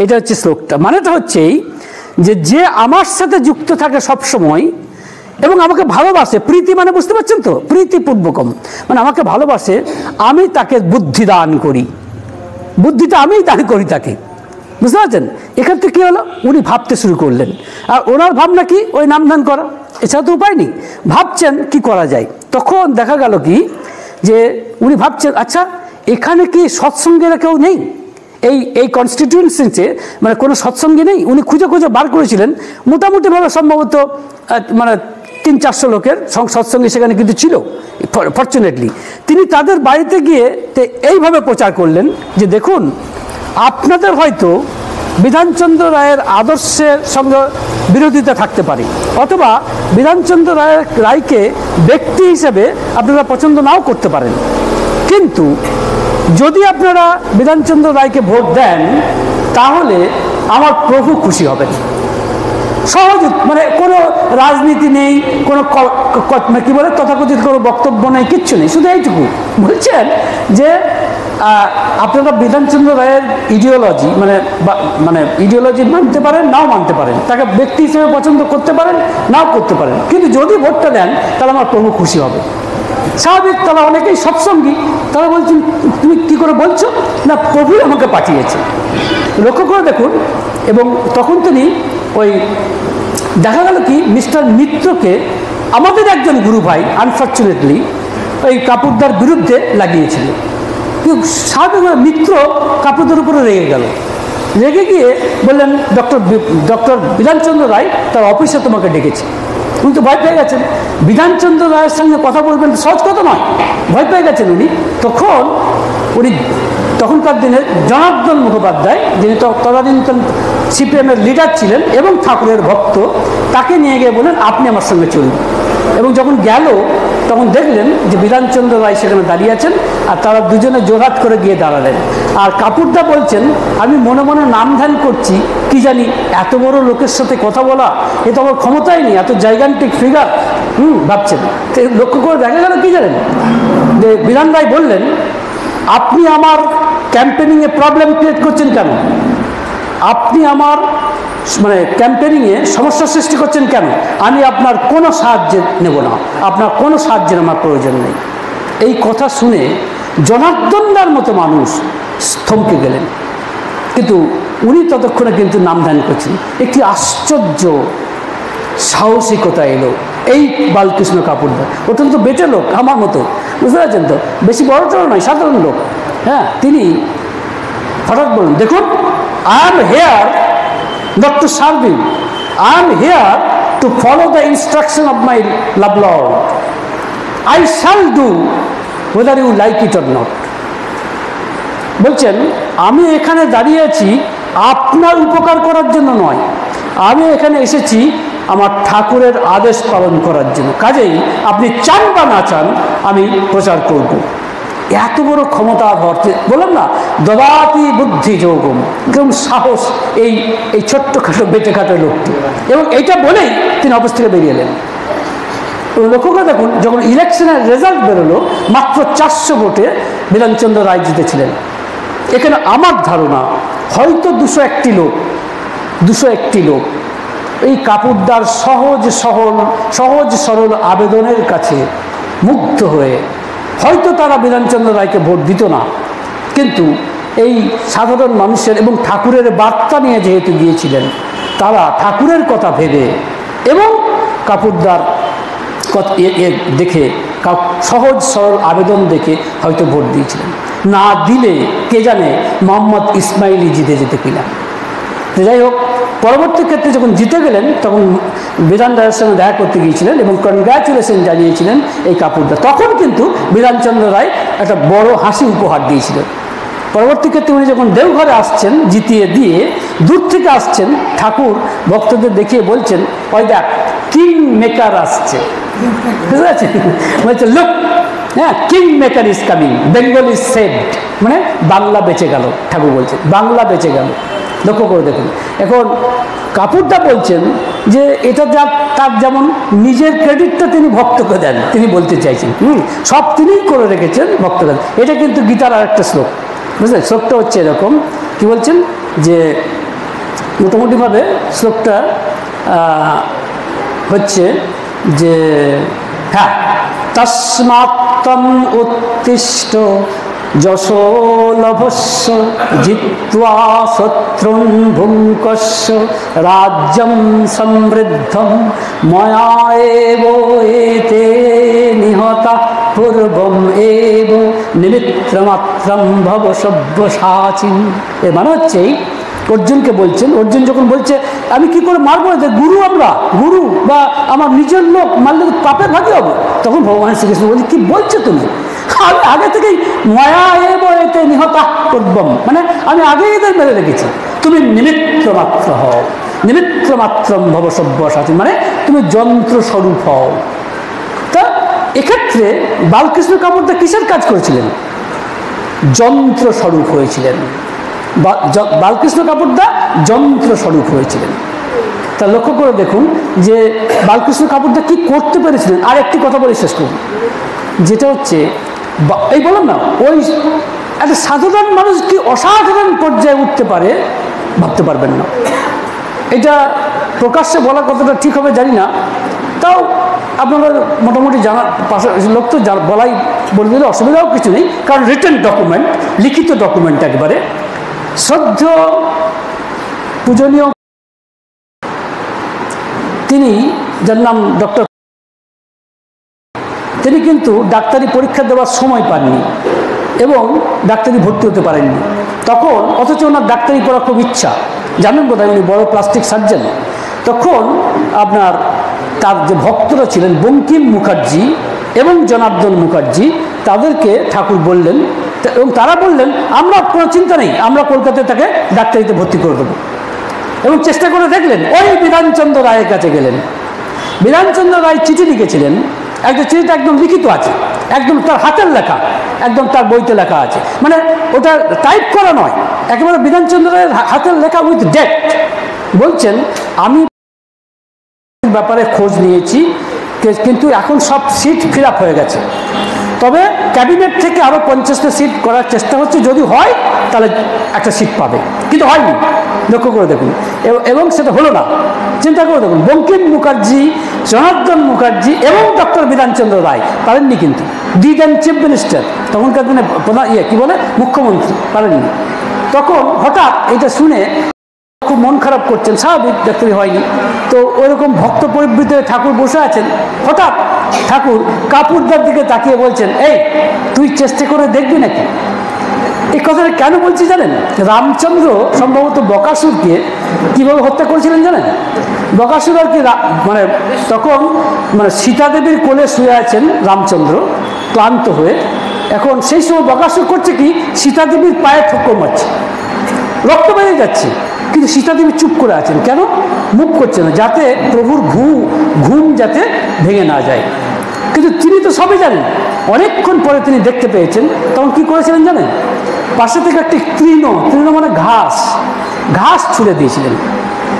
এটা হচ্ছে শ্লোকটা। মানেটা হচ্ছে যে আমার সাথে যুক্ত থাকে সবসময় এবং আমাকে ভালোবাসে, প্রীতি মানে বুঝতে পারছেন তো, প্রীতিপূর্বকম মানে আমাকে ভালোবাসে, আমি তাকে বুদ্ধি দান করি, বুদ্ধিটা আমিই দান করি তাকে, বুঝতে পারছেন? এখান থেকে কী হলো, উনি ভাবতে শুরু করলেন। আর ওনার ভাবনা কি, ওই নাম ধ্যান করা, এছাড়া তো উপায় নেই। ভাবছেন কি করা যায়। তখন দেখা গেল কি যে উনি ভাবছেন, আচ্ছা এখানে কি সৎসঙ্গেরা কেউ নেই, এই কনস্টিটিউয়েন্সিতে মানে কোনো সৎসঙ্গী নেই। উনি খুঁজে খুঁজে বার করেছিলেন, মোটামুটিভাবে সম্ভবত মানে 300-400 লোকের সৎসঙ্গী সেখানে কিন্তু ছিল ফর্চুনেটলি। তিনি তাদের বাড়িতে গিয়ে এইভাবে প্রচার করলেন যে দেখুন, আপনাদের হয়তো বিধানচন্দ্র রায়ের আদর্শের সঙ্গে বিরোধিতা থাকতে পারে, অথবা বিধানচন্দ্র রায়কে ব্যক্তি হিসেবে আপনারা পছন্দ নাও করতে পারেন, কিন্তু যদি আপনারা বিধানচন্দ্র রায়কে ভোট দেন তাহলে আমার প্রভু খুশি হবেন। সহজ, মানে কোনো রাজনীতি নেই, কোনো কি বলে তথাকথিত কোনো বক্তব্য নেই, কিচ্ছু নেই, শুধু এইটুকু বলছেন যে আপনারা বিধানচন্দ্র রায়ের ইডিওলজি মানে ইডিওলজি মানতে পারেন, নাও মানতে পারেন, তাকে ব্যক্তি হিসেবে পছন্দ করতে পারেন, নাও করতে পারেন, কিন্তু যদি ভোটটা দেন তাহলে আমার প্রভু খুশি হবে। স্বাভাবিক, তারা অনেকেই সৎসঙ্গী, তারা বলছেন তুমি কি করে বলছো, না প্রভু আমাকে পাঠিয়েছে। লক্ষ্য করে দেখুন। এবং তখন তিনি ওই দেখা গেল কি মিস্টার মিত্রকে আমাদের একজন গুরু ভাই আনফর্চুনেটলি ওই কাপুরদার বিরুদ্ধে লাগিয়েছিল। স্বাভাবিক মিত্র কাপুরদার উপরে রেগে গেল, রেগে গিয়ে বললেন ডক্টর বিধানচন্দ্র রায় তার অফিসে তোমাকে ডেকেছে। উনি তো ভয় পেয়ে গেছেন, বিধানচন্দ্র রায়ের সঙ্গে কথা বলবেন সহজ কথা নয়, ভয় পেয়ে গেছেন উনি। তখনকার দিনে জনার্দন মুখোপাধ্যায়, যিনি তদানীন্তন সিপিএমের লিডার ছিলেন এবং ঠাকুরের ভক্ত, তাকে নিয়ে গিয়ে বলেন আপনি আমার সঙ্গে চলুন। এবং যখন গেল তখন দেখলেন যে বিধানচন্দ্র রায় সেখানে দাঁড়িয়ে আছেন, আর তারা দুজনে জোরহাট করে গিয়ে দাঁড়ালেন। আর কাপুরদা বলছেন আমি মনে মনে নাম ধ্যান করছি, কি জানি এত বড় লোকের সাথে কথা বলা, এ তো আমার ক্ষমতাই নেই, এত জাইগান্টিক ফিগার, ভাবছেন। লক্ষ্য করে দেখা গেল কি জানেন, যে বিধান রায় বললেন আপনি আমার ক্যাম্পেনিংয়ে প্রবলেম ক্রিয়েট করছেন কেন, আপনি আমার মানে ক্যাম্পেনিংয়ে সমস্যা সৃষ্টি করছেন কেন, আমি আপনার কোনো সাহায্য নেব না, আপনার কোনো সাহায্যের আমার প্রয়োজন নেই। এই কথা শুনে জনার্দনদার মতো মানুষ থমকে গেলেন, কিন্তু উনি ততক্ষণে কিন্তু নাম ধ্যান করছেন। একটি আশ্চর্য সাহসিকতা এলো এই বালকৃষ্ণ কাপুরদার। অত্যন্ত বেটে লোক, আমার মতো, বুঝতে পারছেন তো, বেশি বড় টড় নয়, সাধারণ লোক। হ্যাঁ, তিনি হঠাৎ বললেন দেখুন, I am here not to serve you, I am here to follow the instruction of my love Lord. I shall do whether you like it or not. বলছেন আমি এখানে দাঁড়িয়ে আছি আপনার উপকার করার জন্য নয়, আমি এখানে এসেছি আমার ঠাকুরের আদেশ পালন করার জন্য, কাজেই আপনি চান বা না চান আমি প্রচার করব। এত বড় ক্ষমতা ধরতে বললাম না, দদাতি বুদ্ধি যোগম, কেমন সাহস এই ছোট্টখাটো বেঁচেখাটো লোকটি। এবং এইটা বলেই তিনি অফিস থেকে বেরিয়ে এলেন। লক্ষ্য করে দেখুন, যখন ইলেকশনের রেজাল্ট বেরোলো মাত্র 400 ভোটে বিধানচন্দ্র রায় জিতেছিলেন। এখানে আমার ধারণা হয়তো 201টি লোক এই কাপুরদার সহজ সরল আবেদনের কাছে মুগ্ধ হয়ে হয়তো তারা বিধানচন্দ্র রায়কে ভোট দিত না, কিন্তু এই সাধারণ মানুষের এবং ঠাকুরের বার্তা নিয়ে যেহেতু গিয়েছিলেন, তারা ঠাকুরের কথা ভেবে এবং কাপুরদার দেখে সহজ সরল আবেদন দেখে হয়তো ভোট দিয়েছিলেন। না দিলে কে জানে মোহাম্মদ ইসমাইলি জিতে যেতে কিনা। যাই হোক, পরবর্তী ক্ষেত্রে যখন জিতে গেলেন তখন বিধান রায়ের সঙ্গে দেখা করতে গিয়েছিলেন এবং কনগ্রাচুলেশন জানিয়েছিলেন এই কাপুরদা। তখন কিন্তু বিধানচন্দ্র রায় একটা বড় হাসি উপহার দিয়েছিলেন। পরবর্তী ক্ষেত্রে উনি যখন দেওঘরে আসছেন জিতিয়ে দিয়ে, দূর থেকে আসছেন, ঠাকুর ভক্তদের দেখিয়ে বলছেন ওই দেখ কিং মেকার আসছে, বুঝতে পারছেন, বলছে লুক, হ্যাঁ king maker is coming, Bengal is saved, মানে বাংলা বেঁচে গেল। ঠাকুর বলছেন বাংলা বেঁচে গেল। লক্ষ্য করে দেখুন, এখন কাপুরদা বলছেন যে এটা যা তার যেমন নিজের ক্রেডিটটা তিনি ভক্তকে দেন, তিনি বলতে চাইছেন সব তিনিই করে রেখেছেন ভক্তকে। এটা কিন্তু গীতার আর একটা শ্লোক, বুঝলেন? শ্লোকটা হচ্ছে এরকম, কি বলছেন যে মোটামুটিভাবে শ্লোকটা হচ্ছে যে হ্যাঁ, তস্মাত্তম উত্তিষ্ঠ যশো লভস্য জিত্বা শত্রুন ভুঙ্কস্য রাজ্যম সমৃদ্ধম ময়া এব এতে নিহতা পূর্বম এব নিমিত্রমাত্রম ভব সব্যসাচিন। এর মানে হচ্ছে অর্জুনকে বলছেন, অর্জুন যখন বলছে আমি কি করে মারবো, যে গুরু আমরা, গুরু বা আমার নিজের লোক মারলে পাপের ভাগী হবো, তখন ভগবান শ্রীকৃষ্ণ বলছে কি বলছো তুমি, আমি আগে থেকেই মায়া এব এতে নিহতা পূর্বম, মানে আমি আগেই এদের মেরে রেখেছি, তুমি নিমিত্র মাত্র হও, নিমিত্র মাত্রম ভব সব্যসাচী, মানে তুমি যন্ত্র স্বরূপ হও। তা এক্ষেত্রে বালকৃষ্ণ কাপুরদা কিসের কাজ করেছিলেন? যন্ত্র স্বরূপ হয়েছিলেন। বালকৃষ্ণ কাপুরদা যন্ত্র স্বরূপ হয়েছিলেন। তা লক্ষ্য করে দেখুন যে বালকৃষ্ণ কাপুরদা কি করতে পেরেছিলেন। আর একটি কথা বলে শেষ করুন, যেটা হচ্ছে এই বললাম না, ওই একটা সাধারণ মানুষ কি অসাধারণ পর্যায়ে উঠতে পারে ভাবতে পারবেন না। এটা প্রকাশ্যে বলা কতটা ঠিক হবে জানি না, তাও আপনারা মোটামুটি জানার পাশে লোক তো বলাই বলে দিলে অসুবিধাও কিছু নেই, কারণ রিটেন ডকুমেন্ট, লিখিত ডকুমেন্ট একবারে। শ্রদ্ধেয় পূজনীয় তিনি, যার নাম ডক্টর, তিনি কিন্তু ডাক্তারি পরীক্ষা দেওয়ার সময় পাননি এবং ডাক্তারি ভর্তি হতে পারেননি তখন, অথচ ওনার ডাক্তারি পড়ার খুব ইচ্ছা, জানেন বোধহয় উনি বড় প্লাস্টিক সার্জন। তখন আপনার তার যে ভক্তরা ছিলেন বঙ্কিম মুখার্জি এবং জনার্দন মুখার্জি, তাদেরকে ঠাকুর বললেন এবং তারা বললেন আমরা কোনো চিন্তা নেই, আমরা কলকাতায় তাকে ডাক্তারিতে ভর্তি করে দেবো। এবং চেষ্টা করে দেখলেন, ওই বিধানচন্দ্র রায়ের কাছে গেলেন। বিধানচন্দ্র রায় চিঠি লিখেছিলেন, একটা চিঠিটা একদম লিখিত আছে, একদম তার হাতের লেখা, একদম তার বইতে লেখা আছে, মানে ওটা টাইপ করা নয়, একেবারে বিধানচন্দ্র রায়ের হাতের লেখা উইথ ডেট। বলছেন আমি ব্যাপারে খোঁজ নিয়েছি, কিন্তু এখন সব সিট ফিল আপ হয়ে গেছে, তবে ক্যাবিনেট থেকে আরও 50টা সিট করার চেষ্টা হচ্ছে, যদি হয় তাহলে একটা সিট পাবে, কিন্তু হয়নি। লক্ষ্য করে দেখুন, এবং সেটা হলো না। চিন্তা করে দেখুন, বঙ্কিম মুখার্জি, জনার্দন মুখার্জি এবং ডক্টর বিধানচন্দ্র রায় পারেননি, কিন্তু দিন চিফ মিনিস্টার, তখনকার দিনে প্রধান কি বলে মুখ্যমন্ত্রী, পারেননি। তখন হঠাৎ এটা শুনে খুব মন খারাপ করছেন, স্বাভাবিক, ডাক্তারি হয়নি। তো ওইরকম ভক্ত পরিবৃত ঠাকুর বসে আছেন, হঠাৎ ঠাকুর কাপুরদার দিকে তাকিয়ে বলছেন, এই তুই চেষ্টা করে দেখবি নাকি? এই কথাটা কেন বলছি জানেন? রামচন্দ্র সম্ভবত বকাসুরকে কিভাবে হত্যা করেছিলেন জানেন? বকাসুর আর কি মানে তখন মানে সীতাদেবীর কোলে শুয়ে আছেন রামচন্দ্র ক্লান্ত হয়ে। এখন সেই সময় বকাসুর করছে কি, সীতাদেবীর পায়ে ঠোক্কর মারছে, রক্ত বেরিয়ে যাচ্ছে, কিন্তু সীতাদেবী চুপ করে আছেন। কেন? মুখ করছে না, যাতে প্রভুর ঘুম যাতে ভেঙে না যায়। কিন্তু তিনি তো সবই জানেন। অনেকক্ষণ পরে তিনি দেখতে পেয়েছেন, তখন কি করেছিলেন জানেন? পাশে থেকে একটি তৃণ মানে ঘাস ছুঁড়ে দিয়েছিলেন।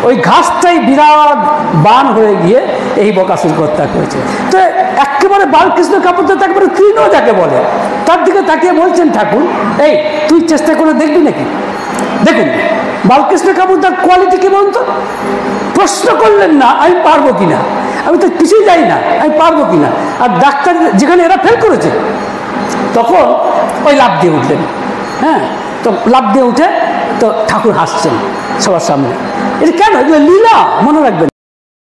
ওই ঘাসটাই বিরাট বান হয়ে গিয়ে এই বকাসুরকে হত্যা করেছে। তো একেবারে বালকৃষ্ণ কাপুরদা একেবারে তৃণ যাকে বলে, তার দিকে তাকিয়ে বলছেন ঠাকুর, এই তুই চেষ্টা করে দেখবি নাকি? দেখুন বালকৃষ্ণ কাপুরদার কোয়ালিটি কি বলুন তো? প্রশ্ন করলেন না আমি পারবো কিনা, আমি তো কিছুই জানি না, আমি পারবো কিনা। আর ডাক্তার যেখানে এরা ফেল করেছে, তখন ওই লাফ দিয়ে উঠলেন। হ্যাঁ, তো লাফ দিয়ে উঠে তো ঠাকুর হাসছেন সবার সামনে। এটা কেন? এগুলো লীলা, মনে রাখবেন।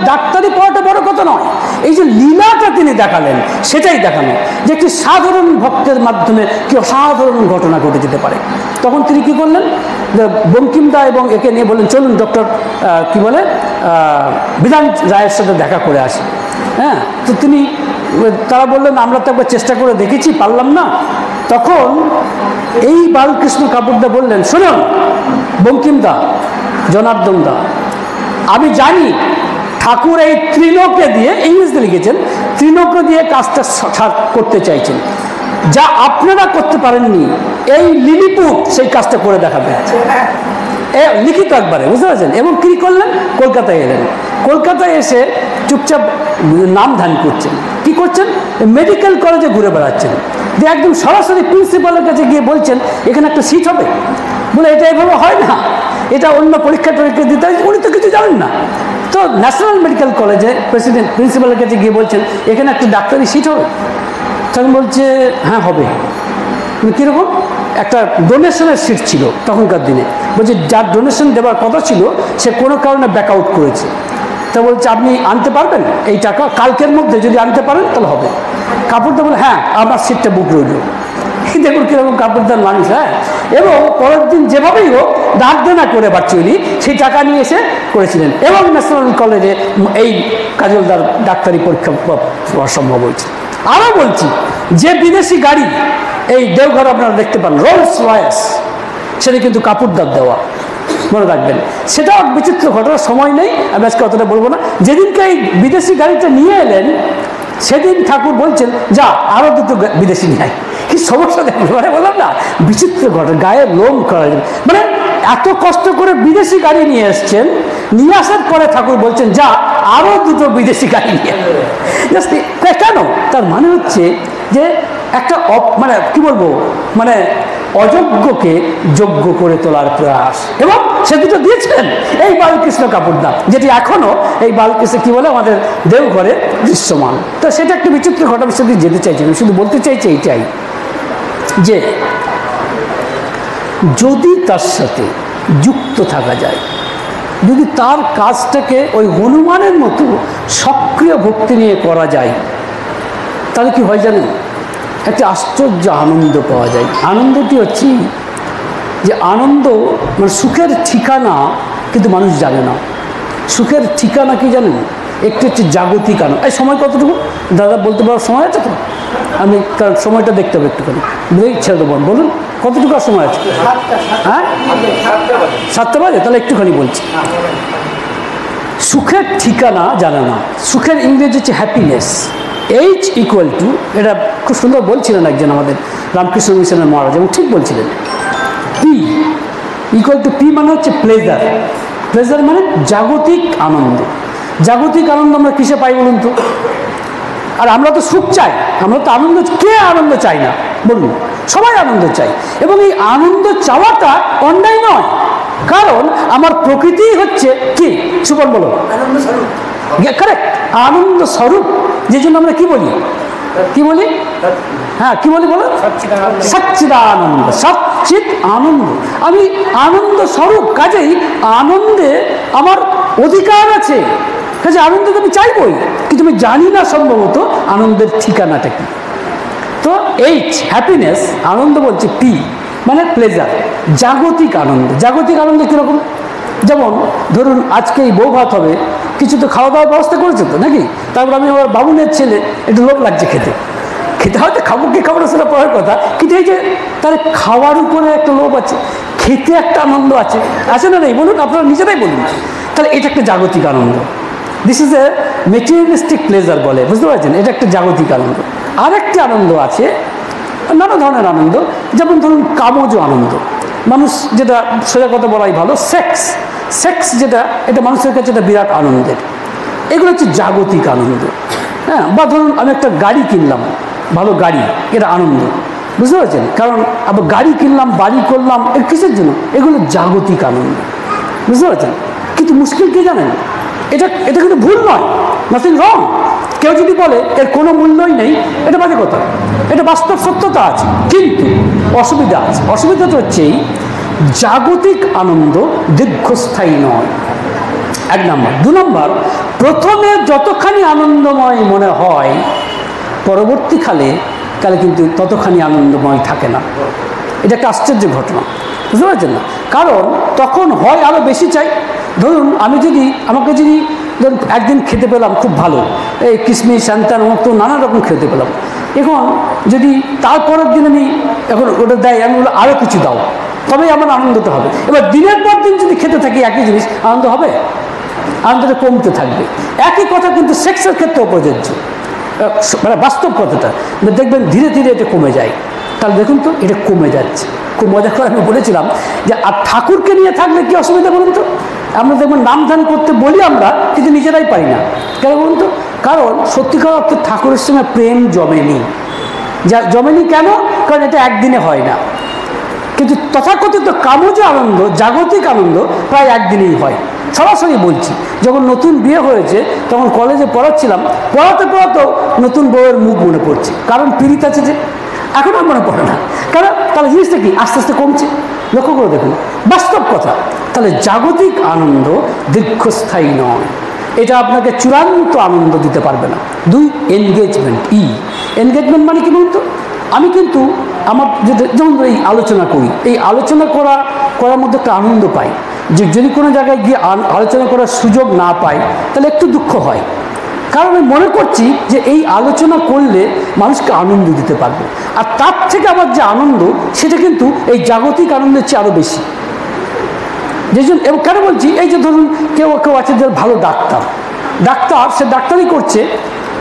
ডাক্তারি পড়াটা বড় কথা নয়, এই যে লীলাটা তিনি দেখালেন সেটাই দেখানো, যে একটি সাধারণ ভক্তের মাধ্যমে কি অসাধারণ ঘটনা ঘটে যেতে পারে। তখন তিনি কি করলেন, বঙ্কিমদা এবং একে নিয়ে বললেন চলুন ডক্টর কি বলে বিধান রায়ের সাথে দেখা করে আসি। হ্যাঁ, তো তারা বললেন আমরা তো একবার চেষ্টা করে দেখেছি, পারলাম না। তখন এই বালকৃষ্ণ কাপুরদা বললেন, শুনুন বঙ্কিমদা, জনার্দন দা, আমি জানি ঠাকুর এই তৃণকে দিয়ে, ইংরেজিতে লিখেছেন, তৃণকে দিয়ে কাজটা করতে চাইছেন, যা আপনারা করতে পারেননি এই লিলিপুট সেই কাজটা করে দেখাবে, লিখিত একবারে, বুঝতে পারছেন? এবং কি করলেন, কলকাতায় এলেন। কলকাতায় এসে চুপচাপ নাম ধান করছেন। কি করছেন? মেডিকেল কলেজে ঘুরে বেড়াচ্ছেন, যে একদম সরাসরি প্রিন্সিপালের কাছে গিয়ে বলছেন এখানে একটা সিট হবে। বলে এটা এভাবে হয় না, এটা অন্য পরীক্ষা টরীক্ষা দিতে হয়, উনি তো কিছু জানেন না। তো ন্যাশনাল মেডিকেল কলেজে প্রিন্সিপালের কাছে গিয়ে বলছেন এখানে একটা ডাক্তারি সিট হবে। তখন বলছে হ্যাঁ হবে। কীরকম? একটা ডোনেশনের সিট ছিল তখনকার দিনে। বলছে যার ডোনেশন দেওয়ার কথা ছিল সে কোনো কারণে ব্যাক আউট করেছে। তা বলছে আপনি আনতে পারবেন এই টাকা, কালকের মধ্যে যদি আনতে পারেন তাহলে হবে। কাপড়দা বলে হ্যাঁ আমার সিটটা বুক রইল। দেখুন কীরকম কাপড়দার মানুষ। হ্যাঁ, এবং পরের দিন যেভাবেই হোক দাঁত দেনা করে ভার্চুয়ালি সেই টাকা নিয়ে এসে করেছিলেন এবং ন্যাশনাল কলেজে এই কাজলদার ডাক্তারি পরীক্ষা সম্ভব হয়েছে। আরও বলছি যে বিদেশি গাড়ি এই দেওঘর আপনারা দেখতে পান রোলস রয়েস, সেটা কিন্তু কাপড়দার দেওয়া, মনে রাখবেন। সেটাও বিচিত্র ঘটনার সময় নেই, আমি আজকে অতটা বলবো না। যেদিনকে এই বিদেশি গাড়িটা নিয়ে এলেন সেদিন ঠাকুর বলছেন যা আরও দুটো বিদেশি নিয়ে আয়। কি সমস্যা দেখুন, মানে বললাম না বিচিত্র ঘটনা, গায়ের লোম করা যাবে। মানে এত কষ্ট করে বিদেশি গাড়ি নিয়ে এসছেন, নিয়ে আসার পরে ঠাকুর বলছেন যা আরও দুটো বিদেশি গাড়ি নিয়ে কেন? তার মানে হচ্ছে যে একটা মানে কি বলবো, মানে অযোগ্যকে যোগ্য করে তোলার প্রয়াস, এবং সে দুটো দিয়েছেন এই বালকৃষ্ণ কাপড়দা, যেটি এখনো এই বালকৃষ্ণ কি বলে আমাদের দেওঘরে দৃশ্যমান। তো সেটা একটা বিচিত্র ঘটনা, আমি শুধু যেতে চাইছি, আমি শুধু বলতে চাইছি এইটাই যে যদি তার সাথে যুক্ত থাকা যায়, যদি তার কাজটাকে ওই হনুমানের মতো সক্রিয় ভক্তি নিয়ে করা যায়, তাহলে কি হয় জানেন, একটা আশ্চর্য আনন্দ পাওয়া যায়। আনন্দটি হচ্ছে যে আনন্দ মানে সুখের ঠিকানা, কিন্তু মানুষ জানে না সুখের ঠিকানা কি জানেন। একটু হচ্ছে জাগতিক আনন্দ। এই সময় কতটুকু দাদা বলতে পারার সময় আছে তো? আমি সময়টা দেখতে হবে একটুখানি, ছেড়ে দেবো। বলুন কতটুকু সময় আছে? হ্যাঁ 7টা বাজে, তাহলে একটুখানি বলছি। সুখের ঠিকানা জানে না। সুখের ইংরেজি হচ্ছে হ্যাপিনেস। H ইকুয়াল টু, এটা খুব সুন্দর বলছিলেন একজন আমাদের রামকৃষ্ণ মিশনের মহারাজ, এবং ঠিক বলছিলেন, P ইকুয়াল টু P মানে হচ্ছে প্লেজার। প্লেজার মানে জাগতিক আনন্দ। জাগতিক আনন্দ আমরা কিসে পাই বলুন তো? আর আমরা তো সুখ চাই, আমরা তো আনন্দ, কে আনন্দ চাই না বলুন? সবাই আনন্দ চাই, এবং এই আনন্দ চাওয়াটা অন্যায় নয়, কারণ আমার প্রকৃতি হচ্ছে কি সুপন বলো, কারেক্ট, আনন্দ স্বরূপ। যে জন্য আমরা কি বলি, কি বলি, হ্যাঁ কি বলি বলো, সচ্চিদানন্দ, সচ্চিত আনন্দ। আমি আনন্দ স্বরূপ, কাজেই আনন্দে আমার অধিকার আছে, কাজে আনন্দ তো আমি চাইবই, কিন্তু আমি জানি না সম্ভবত আনন্দের ঠিকানাটা কি। তো H হ্যাপিনেস, আনন্দ বলছে P মানে প্লেজার, জাগতিক আনন্দ। জাগতিক আনন্দ কীরকম? যেমন ধরুন আজকে এই বউ ভাত হবে, কিছু তো খাওয়া দাওয়ার ব্যবস্থা করেছে তো নাকি? তারপর আমি আমার বাবুনের ছেলে, একটু লোভ লাগছে খেতে, খেতে হয়তো খাবো কি খাবো না সেটা পরের কথা, কিন্তু এই যে তার খাওয়ার উপরে একটা লোভ আছে, খেতে একটা আনন্দ আছে, আছে না নেই বলুন? আপনারা নিজেরাই বলুন। তাহলে এটা একটা জাগতিক আনন্দ। This is a materialistic pleasure বলে, বুঝতে পারছেন? এটা একটা জাগতিক আনন্দ। আরেকটি আনন্দ আছে, নানা ধরনের আনন্দ, যেমন ধরুন কামজ আনন্দ, মানুষ যেটা সোজা কথা বলাই ভালো, সেক্স। সেক্স যেটা, এটা মানুষের কাছে একটা বিরাট আনন্দের। এগুলো হচ্ছে জাগতিক আনন্দ। হ্যাঁ, বা ধরুন আমি একটা গাড়ি কিনলাম, ভালো গাড়ি, এটা আনন্দ, বুঝতে পারছেন? কারণ আবার গাড়ি কিনলাম, বাড়ি করলাম, এর কিসের জন্য? এগুলো জাগতিক আনন্দ, বুঝতে পারছেন? কিন্তু মুশকিল কি জানেন, এটা কিন্তু ভুল নয়, নাথিং রং। কেউ যদি বলে এর কোনো মূল্যই নেই, এটা বাজে কথা, এটা বাস্তব সত্যতা আছে, কিন্তু অসুবিধা আছে। অসুবিধাটা হচ্ছে জাগতিক আনন্দ দীর্ঘস্থায়ী নয়, 1 নম্বর। 2 নম্বর, প্রথমে যতখানি আনন্দময় মনে হয়, পরবর্তীকালে কিন্তু ততখানি আনন্দময় থাকে না। এটা একটা আশ্চর্য ঘটনা, বুঝতে পারছেন না? কারণ তখন হয় আরও বেশি চাই। ধরুন আমাকে যদি ধরুন একদিন খেতে পেলাম খুব ভালো, এই কিশমিশ শান্তান মতো নানা রকম খেতে পেলাম, এখন যদি তারপরের দিন আমি এখন ওটা দেয়, আমি বলবো আরও কিছু দাও, তবেই আমার আনন্দটা হবে। এবার দিনের পর দিন যদি খেতে থাকি একই জিনিস, আনন্দ হবে? আনন্দটা কমতে থাকবে। একই কথা কিন্তু সেক্সের ক্ষেত্রেও প্রযোজ্য, মানে বাস্তব কথাটা দেখবেন ধীরে ধীরে এটা কমে যায়। তাহলে দেখুন তো এটা কমে যাচ্ছে। খুব মজা করে আমি বলেছিলাম যে আর ঠাকুরকে নিয়ে থাকলে কি অসুবিধা বলুন তো? আমরা দেখবেন নাম ধ্যান করতে বলি আমরা, কিন্তু নিজেরাই পারি না। কেন বলুন তো? কারণ সত্যিকার অর্থে ঠাকুরের সঙ্গে প্রেম জমেনি। কেন? কারণ এটা একদিনে হয় না। কিন্তু তথাকথিত কামজ আনন্দ, জাগতিক আনন্দ প্রায় একদিনেই হয়। সরাসরি বলছি, যখন নতুন বিয়ে হয়েছে তখন কলেজে পড়াচ্ছিলাম, পড়াতে পড়াতেও নতুন বউয়ের মুখ মনে পড়ছে, কারণ পীড়িত আছে যে, এখন আর মনে পড়ে না। কারণ তাহলে জিনিসটা কি আস্তে আস্তে কমছে, লক্ষ্য করে দেখুন, বাস্তব কথা। তাহলে জাগতিক আনন্দ দীর্ঘস্থায়ী নয়, এটা আপনাকে চূড়ান্ত আনন্দ দিতে পারবে না। দুই, এনগেজমেন্ট। এনগেজমেন্ট মানে কি বলুন তো? আমি কিন্তু আমার যেমন এই আলোচনা করি, এই আলোচনা করার মধ্যে একটা আনন্দ পাই। যে যদি কোনো জায়গায় গিয়ে আলোচনা করার সুযোগ না পাই তাহলে একটু দুঃখ হয়, কারণ আমি মনে করছি যে এই আলোচনা করলে মানুষকে আনন্দ দিতে পারবো, আর তার থেকে আমার যে আনন্দ সেটা কিন্তু এই জাগতিক আনন্দের চেয়ে আরও বেশি। যে জন্য, এবং কেন বলছি, এই যে ধরুন কেউ আছে যে ভালো ডাক্তার, সে ডাক্তারি করছে,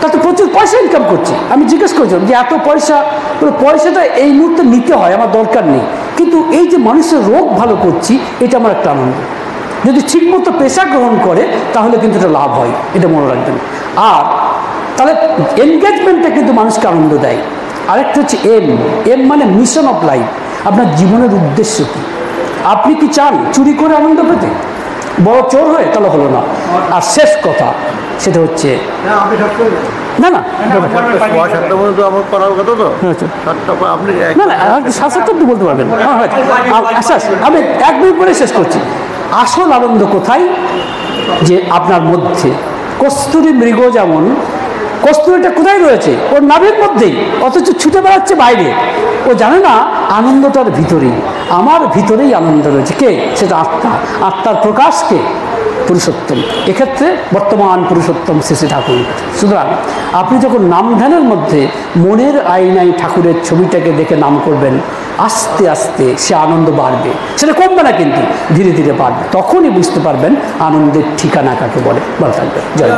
তাতে প্রচুর পয়সা ইনকাম করছে। আমি জিজ্ঞেস করছিলাম যে এত পয়সাটা এই মুহূর্তে নিতে হয়, আমার দরকার নেই, কিন্তু এই যে মানুষের রোগ ভালো করছি এটা আমার একটা আনন্দ। যদি ঠিকমতো পেশা গ্রহণ করে তাহলে কিন্তু এটা লাভ হয়, এটা মনে রাখবেন। আর তাহলে এনগেজমেন্টটা কিন্তু মানুষকে আনন্দ দেয়। আরেকটা হচ্ছে এম মানে মিশন অফ লাইফ, আপনার জীবনের উদ্দেশ্য কী? আপনি কি চান চুরি করে আনন্দ পেতে, বড় চোর হয়ে? তাহলে হলো না। আর শেষ কথা সেটা হচ্ছে না না সাতটা বলতে পারবেন, আচ্ছা আমি 1 মিনিট পরে শেষ করছি। আসল আনন্দ কোথায়? যে আপনার মধ্যে কস্তুরী মৃগ, যেমন কস্তুরীটা কোথায় রয়েছে? ওর নাভির মধ্যেই, অথচ ছুটে বেড়াচ্ছে বাইরে। ও জানে না আনন্দটার ভিতরেই, আমার ভিতরেই আনন্দ রয়েছে। কে? সেটা আত্মা। আত্মার প্রকাশ কে? পুরুষোত্তম। এক্ষেত্রে বর্তমান পুরুষোত্তম শ্রী ঠাকুর। সুতরাং আপনি যখন নাম ধ্যানের মধ্যে মনের আয়নায় ঠাকুরের ছবিটাকে দেখে নাম করবেন, আস্তে আস্তে সে আনন্দ বাড়বে, সেটা কমবে না কিন্তু ধীরে ধীরে বাড়বে। তখনই বুঝতে পারবেন আনন্দের ঠিকানা কাকে বলে। ভালো থাকবে। জয়।